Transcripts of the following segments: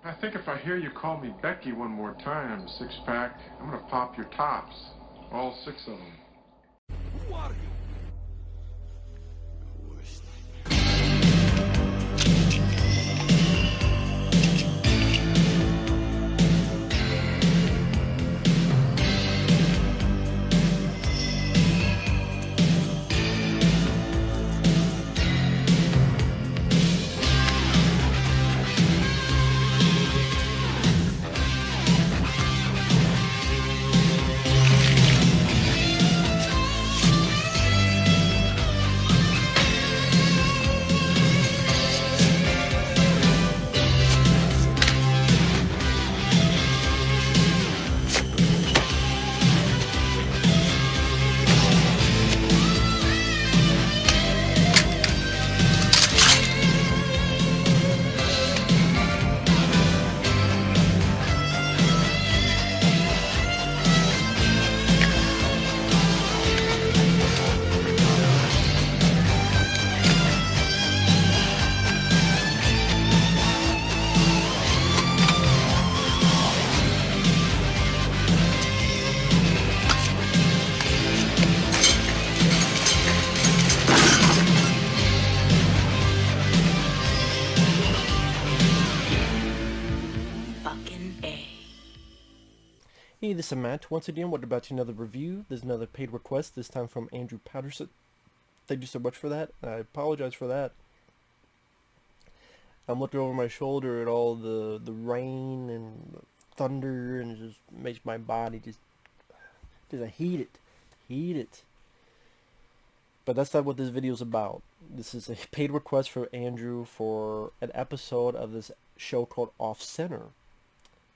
I think if I hear you call me Becky one more time, six-pack, I'm gonna pop your tops. All six of them. Who are you? Hey, this is Matt. Once again, we're about to another review. There's another paid request, this time from Andrew Patterson. Thank you so much for that. I apologize for that. I'm looking over my shoulder at all the rain and thunder, and it just makes my body just I heat it. But that's not what this video is about. This is a paid request for Andrew for an episode of this show called Off Center.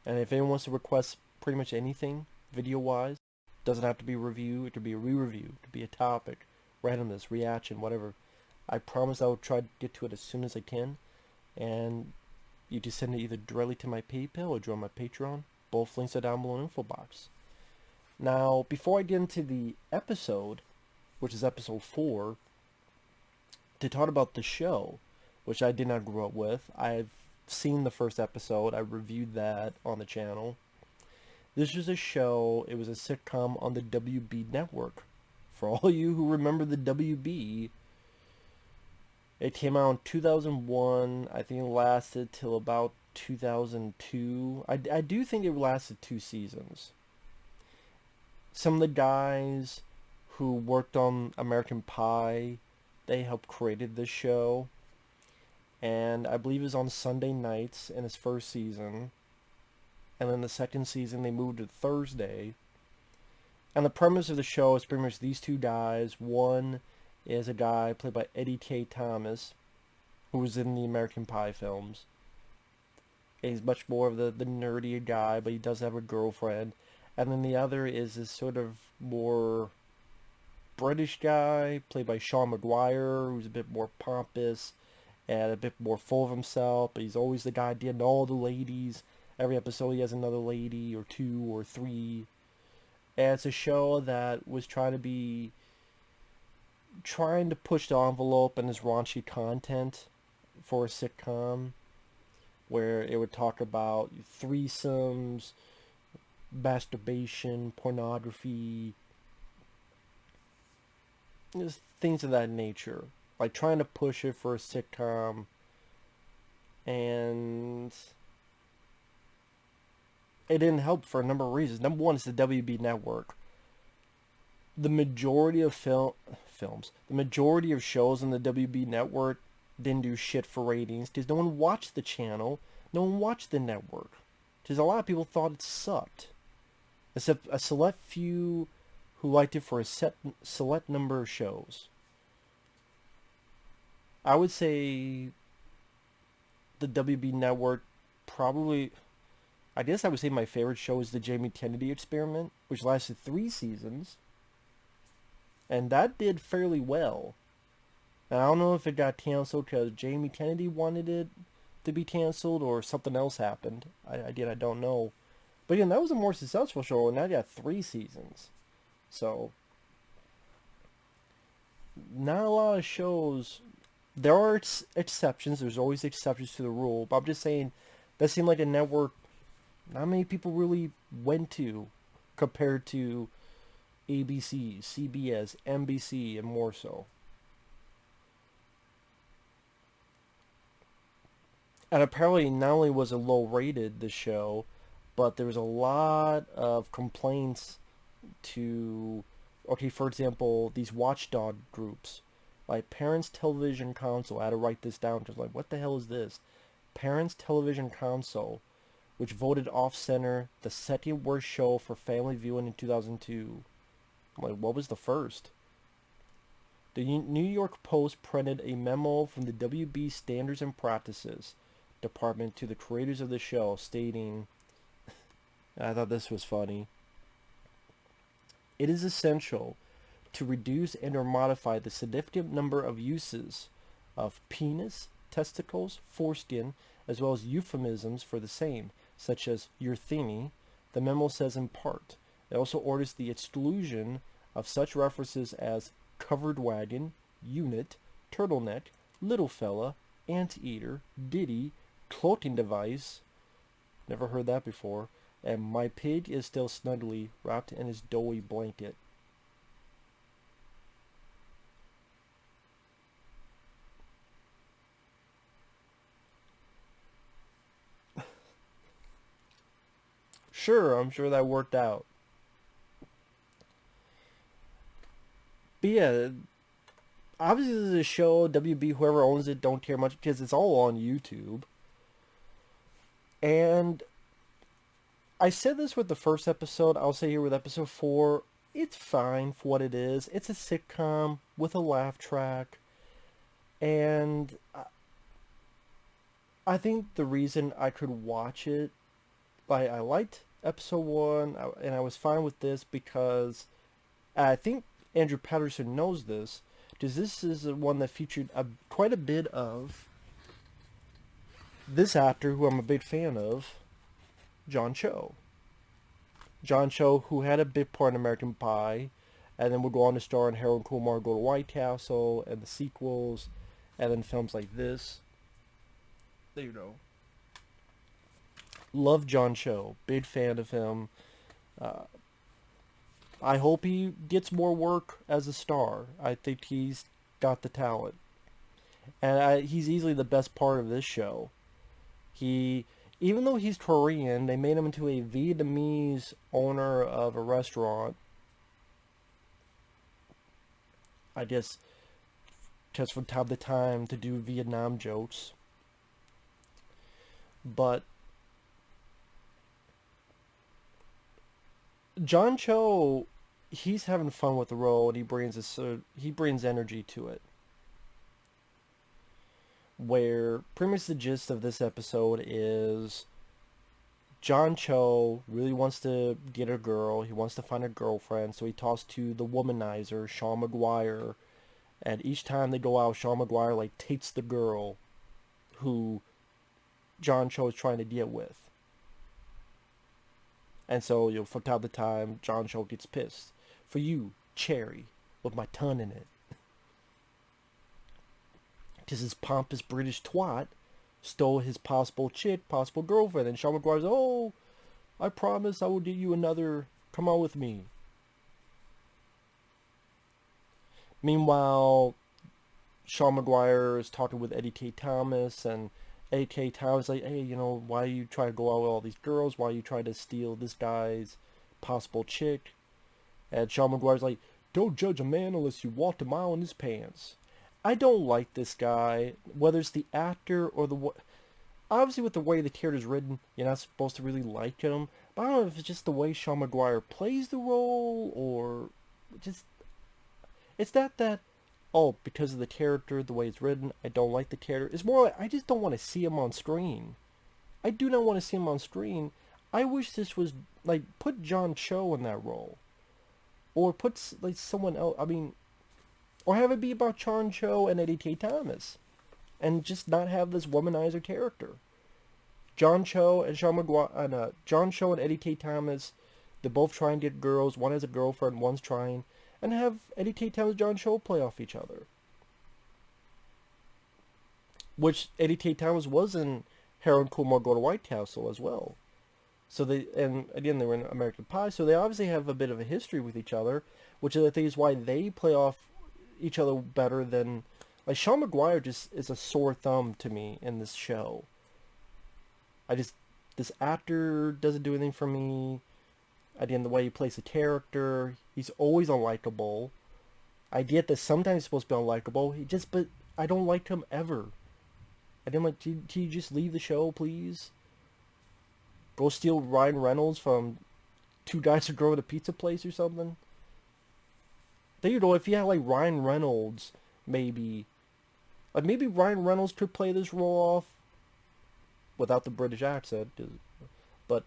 And if anyone wants to request pretty much anything video-wise, doesn't have to be a review, it could be a re-review, it could be a topic, randomness, reaction, whatever. I promise I will try to get to it as soon as I can, and you just send it either directly to my PayPal or join my Patreon. Both links are down below in the info box. Now, before I get into the episode, which is episode 4, to talk about the show, which I did not grow up with. I've seen the first episode, I reviewed that on the channel. This was a show, it was a sitcom on the WB network. For all you who remember the WB, it came out in 2001, I think it lasted till about 2002. I do think it lasted 2 seasons. Some of the guys who worked on American Pie, they helped created this show. And I believe it was on Sunday nights in its first season. And then the second season they moved to Thursday. And the premise of the show is pretty much these two guys. One is a guy played by Eddie K. Thomas, who was in the American Pie films. He's much more of the nerdier guy, but he does have a girlfriend. And then the other is this sort of more British guy, played by Sean Maguire, who's a bit more pompous and a bit more full of himself. But he's always the guy dating all the ladies. Every episode he has another lady or 2 or 3. And it's a show that was trying to push the envelope in this raunchy content for a sitcom, where it would talk about threesomes, masturbation, pornography, just things of that nature. Like trying to push it for a sitcom, and it didn't help for a number of reasons. Number one is the WB network. The majority of the majority of shows on the WB network didn't do shit for ratings because no one watched the channel, no one watched the network. Because a lot of people thought it sucked. Except a select few who liked it for a select number of shows. I would say the WB network probably... I guess I would say my favorite show is the Jamie Kennedy Experiment, which lasted 3 seasons. And that did fairly well. And I don't know if it got canceled because Jamie Kennedy wanted it to be canceled or something else happened. I don't know. But again, that was a more successful show, and that got 3 seasons. So, not a lot of shows. There are exceptions. There's always exceptions to the rule. But I'm just saying, That seemed like a network not many people really went to compared to ABC, CBS, NBC, and more so. And apparently not only was it low rated, the show, but there was a lot of complaints to, okay, for example, these watchdog groups, like Parents Television Council. I had to write this down because, like, what the hell is this? Parents Television Council, which voted Off Center the second worst show for family viewing in 2002. I'm like, what was the first? The New York Post printed a memo from the WB Standards and Practices Department to the creators of the show stating, I thought this was funny, it is essential to reduce and or modify the significant number of uses of penis, testicles, foreskin, as well as euphemisms for the same, such as your thingy, the memo says in part. It also orders the exclusion of such references as covered wagon, unit, turtleneck, little fella, anteater, ditty, cloaking device, never heard that before, and my pig is still snugly wrapped in his doughy blanket. Sure, I'm sure that worked out. But yeah, obviously this is a show, WB, whoever owns it, don't care much because it's all on YouTube. And I said this with the first episode, I'll say here with episode 4, it's fine for what it is. It's a sitcom with a laugh track. And I think the reason I could watch it, I liked episode 1, and I was fine with this because I think Andrew Patterson knows this, because this is the one that featured quite a bit of this actor who I'm a big fan of, John Cho. John Cho, who had a big part in American Pie, and then would go on to star in Harold and Kumar Go to White Castle, and the sequels, and then films like this. There you go. Love John Cho. Big fan of him. I hope he gets more work as a star. I think he's got the talent. And he's easily the best part of this show. Even though he's Korean, they made him into a Vietnamese owner of a restaurant. I guess just from time to time to do Vietnam jokes. But John Cho, he's having fun with the role, and he brings energy to it. Where pretty much the gist of this episode is John Cho really wants to get a girl. He wants to find a girlfriend, so he talks to the womanizer, Sean McGuire. And each time they go out, Sean McGuire takes the girl who John Cho is trying to deal with. And so, from time to time, John Cho gets pissed. For you, Cherry, with my tongue in it. Because his pompous British twat stole his possible girlfriend. And Sean McGuire's, oh, I promise I will get you another. Come on with me. Meanwhile, Sean McGuire is talking with Eddie K. Thomas, and Eddie K. Thomas is like, hey, why are you trying to go out with all these girls? Why are you trying to steal this guy's possible chick? And Sean McGuire's like, don't judge a man unless you walked a mile in his pants. I don't like this guy, whether it's the actor or obviously with the way the character's written, you're not supposed to really like him. But I don't know if it's just the way Sean McGuire plays the role, or just, it's not that, oh, because of the character, the way it's written, I don't like the character. It's more like, I just don't want to see him on screen. I do not want to see him on screen. I wish this was, put John Cho in that role. Or put, someone else, or have it be about John Cho and Eddie K. Thomas. And just not have this womanizer character. John Cho and John Cho and Eddie K. Thomas, they both try and get girls. One has a girlfriend, one's trying. And have Eddie K. Thomas and John Cho play off each other. Which Eddie K. Thomas was in Harold and Kumar go to White Castle as well. So and again, they were in American Pie, so they obviously have a bit of a history with each other, which I think is why they play off each other better than, like, Sean McGuire just is a sore thumb to me in this show. This actor doesn't do anything for me. Again, the way he plays the character, he's always unlikable. I get that sometimes he's supposed to be unlikable, but I don't like him ever. I didn't like, can you just leave the show, please? Go steal Ryan Reynolds from Two Guys Who Drove at a Pizza Place or something? Then, you know, if you had, like, Ryan Reynolds, maybe... Like, maybe Ryan Reynolds could play this role off without the British accent, but...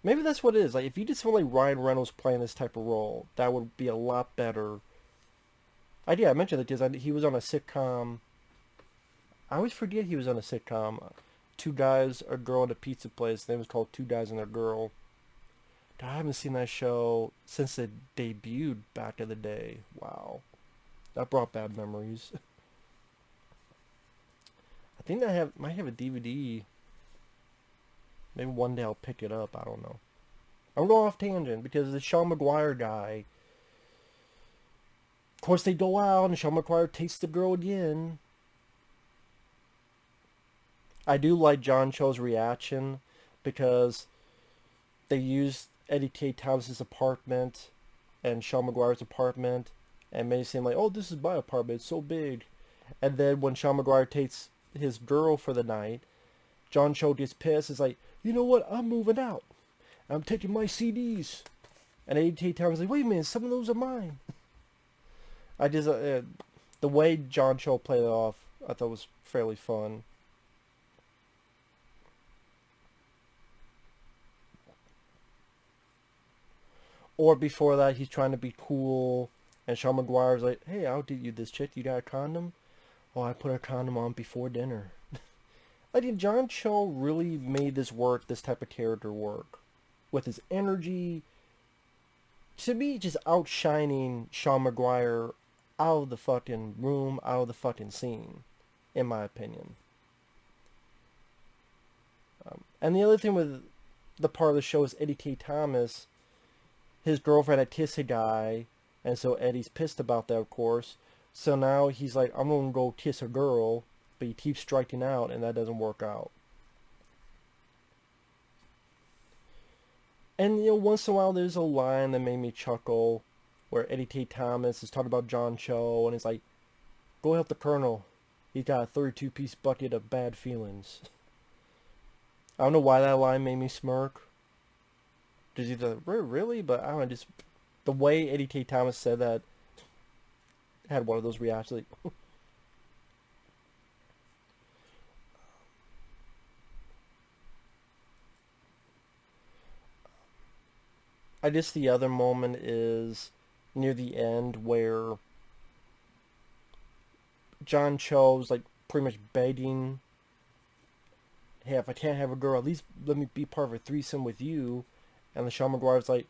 Maybe that's what it is. Like, if you just feel like Ryan Reynolds playing this type of role, that would be a lot better. I mentioned that because he was on a sitcom. I always forget he was on a sitcom. Two Guys, a Girl, and a Pizza Place. The name was called Two Guys and a Girl. I haven't seen that show since it debuted back in the day. Wow. That brought bad memories. I think I might have a DVD. Maybe one day I'll pick it up. I don't know. I'm going off tangent because the Sean McGuire guy. Of course, they go out and Sean McGuire takes the girl again. I do like John Cho's reaction because they used Eddie K. Thomas's apartment and Sean McGuire's apartment and made it seem like, oh, this is my apartment. It's so big. And then when Sean McGuire takes his girl for the night, John Cho gets pissed. It's like, you know what? I'm moving out. I'm taking my CDs. And Eddie K. Thomas is like, wait a minute, some of those are mine. The way John Cho played it off, I thought was fairly fun. Or before that, he's trying to be cool, and Sean McGuire's like, hey, I'll get you this chick. You got a condom? Oh, I put a condom on before dinner. I think John Cho really made this type of character work. With his energy, to me, just outshining Sean McGuire out of the fucking room, out of the fucking scene, in my opinion. And the other thing with the part of the show is Eddie K. Thomas, his girlfriend had kissed a guy, and so Eddie's pissed about that, of course. So now he's like, I'm going to go kiss a girl, but he keeps striking out, and that doesn't work out. And, you know, once in a while there's a line that made me chuckle, where Eddie K. Thomas is talking about John Cho, and he's like, go help the Colonel. He's got a 32-piece bucket of bad feelings. I don't know why that line made me smirk. Does he really? But I don't know, just the way Eddie K. Thomas said that had one of those reactions. Like, I guess the other moment is near the end where John Cho's like pretty much begging, hey, if I can't have a girl, at least let me be part of a threesome with you. And the Sean McGuire's like,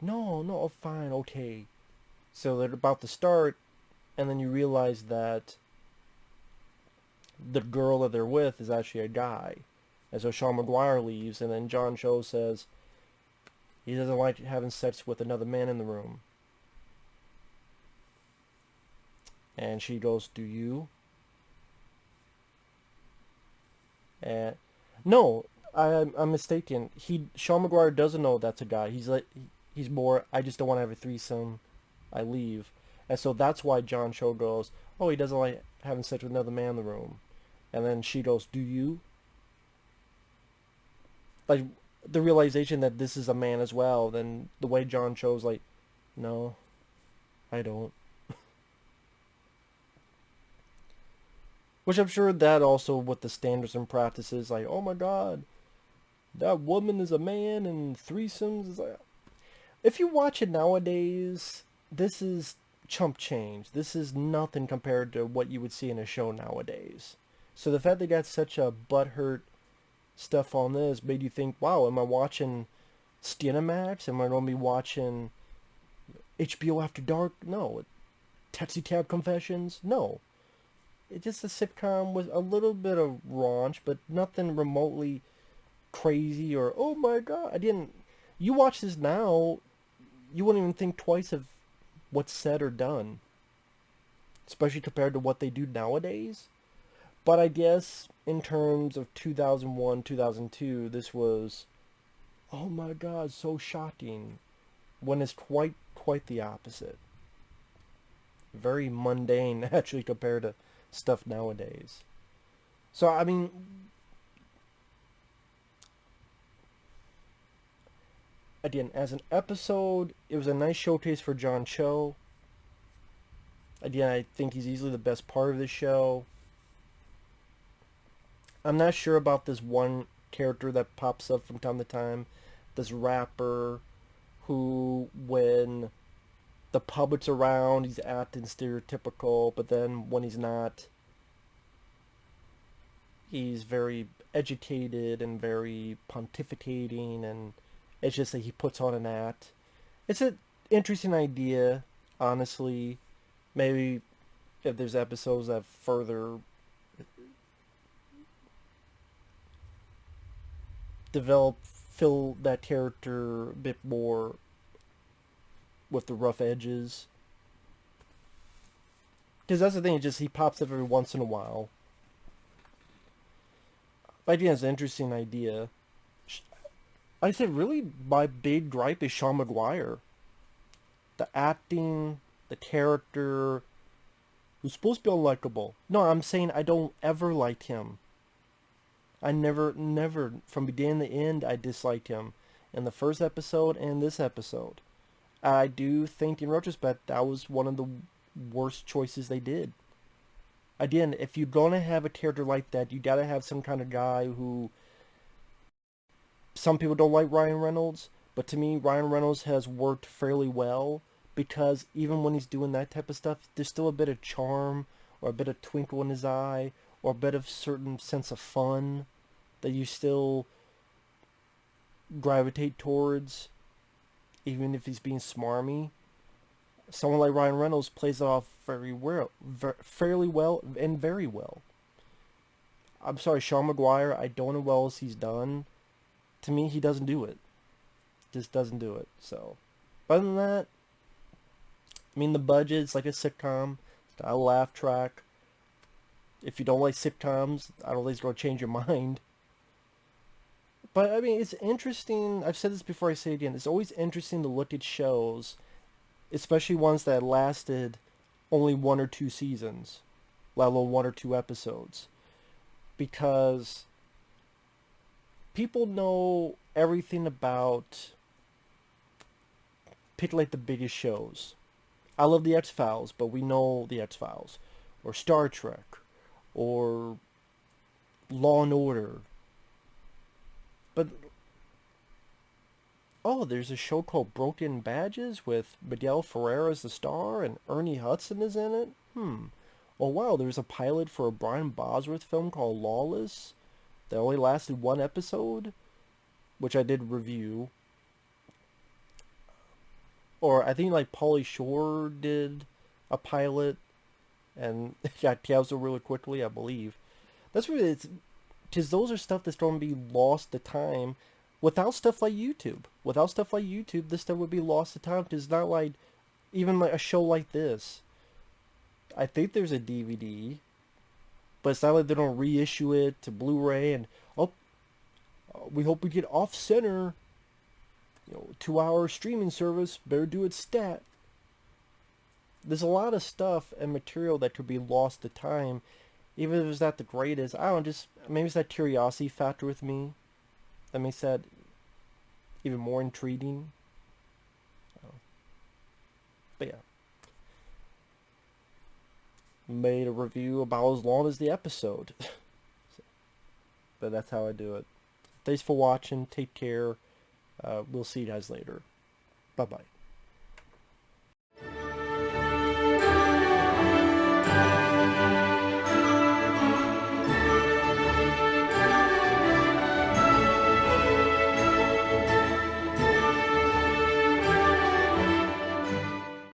no, fine, okay. So they're about to start, and then you realize that the girl that they're with is actually a guy. And so Sean McGuire leaves, and then John Cho says he doesn't like having sex with another man in the room. And she goes, do you? And no, I'm mistaken. Sean McGuire doesn't know that's a guy. He's more, I just don't want to have a threesome. I leave. And so that's why John Cho goes, oh, he doesn't like having sex with another man in the room. And then she goes, do you? Like, the realization that this is a man as well, then the way John Cho's like, no, I don't. Which I'm sure that also with the standards and practices, like, oh my god, that woman is a man and threesomes is like... If you watch it nowadays, this is chump change. This is nothing compared to what you would see in a show nowadays. So the fact they got such a butthurt stuff on this made you think, wow, am I watching Skinamax? Am I going to be watching HBO After Dark? No. Taxi Cab Confessions? No. It just the sitcom was a little bit of raunch, but nothing remotely crazy or oh my god. I didn't. You watch this now, you wouldn't even think twice of what's said or done, especially compared to what they do nowadays. But I guess in terms of 2001, 2002, this was, oh my god, so shocking. When it's quite the opposite. Very mundane, actually, compared to stuff nowadays. So, I mean, again, as an episode, it was a nice showcase for John Cho. Again, I think he's easily the best part of the show. I'm not sure about this one character that pops up from time to time. This rapper who, when the public's around, he's acting stereotypical, but then when he's not, he's very educated and very pontificating, and it's just that he puts on an act. It's an interesting idea, honestly. Maybe if there's episodes that further fill that character a bit more with the rough edges. Because that's the thing, just he pops up every once in a while. But again, it's an interesting idea. I said, really, my big gripe is Sean Maguire. The acting, the character, who's supposed to be unlikable. No, I'm saying I don't ever like him. I never, from beginning to end, I disliked him. In the first episode and this episode. I do think, in retrospect, that was one of the worst choices they did. Again, if you're going to have a character like that, you got to have some kind of guy who... Some people don't like Ryan Reynolds, but to me, Ryan Reynolds has worked fairly well, because even when he's doing that type of stuff, there's still a bit of charm, or a bit of twinkle in his eye, or a bit of certain sense of fun that you still gravitate towards, even if he's being smarmy. Someone like Ryan Reynolds plays it off fairly well, and very well. I'm sorry, Sean Maguire, I don't know what else he's done. To me, he doesn't do it. Just doesn't do it. So, other than that, I mean, the budget's like a sitcom. It's got a laugh track. If you don't like sitcoms, I don't think it's going to change your mind. But, I mean, it's interesting. I've said this before, I say it again. It's always interesting to look at shows, especially ones that lasted only 1 or 2 seasons, let alone 1 or 2 episodes. Because people know everything about, pick like the biggest shows. I love the X-Files, but we know the X-Files. Or Star Trek. Or Law and Order. But, oh, there's a show called Broken Badges with Miguel Ferrer as the star and Ernie Hudson is in it? Oh wow, there's a pilot for a Brian Bosworth film called Lawless that only lasted 1 episode, which I did review. Or I think like Pauly Shore did a pilot and got canceled really quickly, I believe. That's really, it's, because those are stuff that's going to be lost to time. Without stuff like YouTube. Without stuff like YouTube, this stuff would be lost to time. Because it's not like, even like a show like this. I think there's a DVD. But it's not like they don't reissue it to Blu-ray and, oh, we hope we get off-center. 2-hour streaming service. Better do it stat. There's a lot of stuff and material that could be lost to time. Even if it's not the greatest. I don't know, just, maybe it's that curiosity factor with me that makes that even more intriguing. But yeah. Made a review about as long as the episode. But that's how I do it. Thanks for watching. Take care. We'll see you guys later. Bye-bye.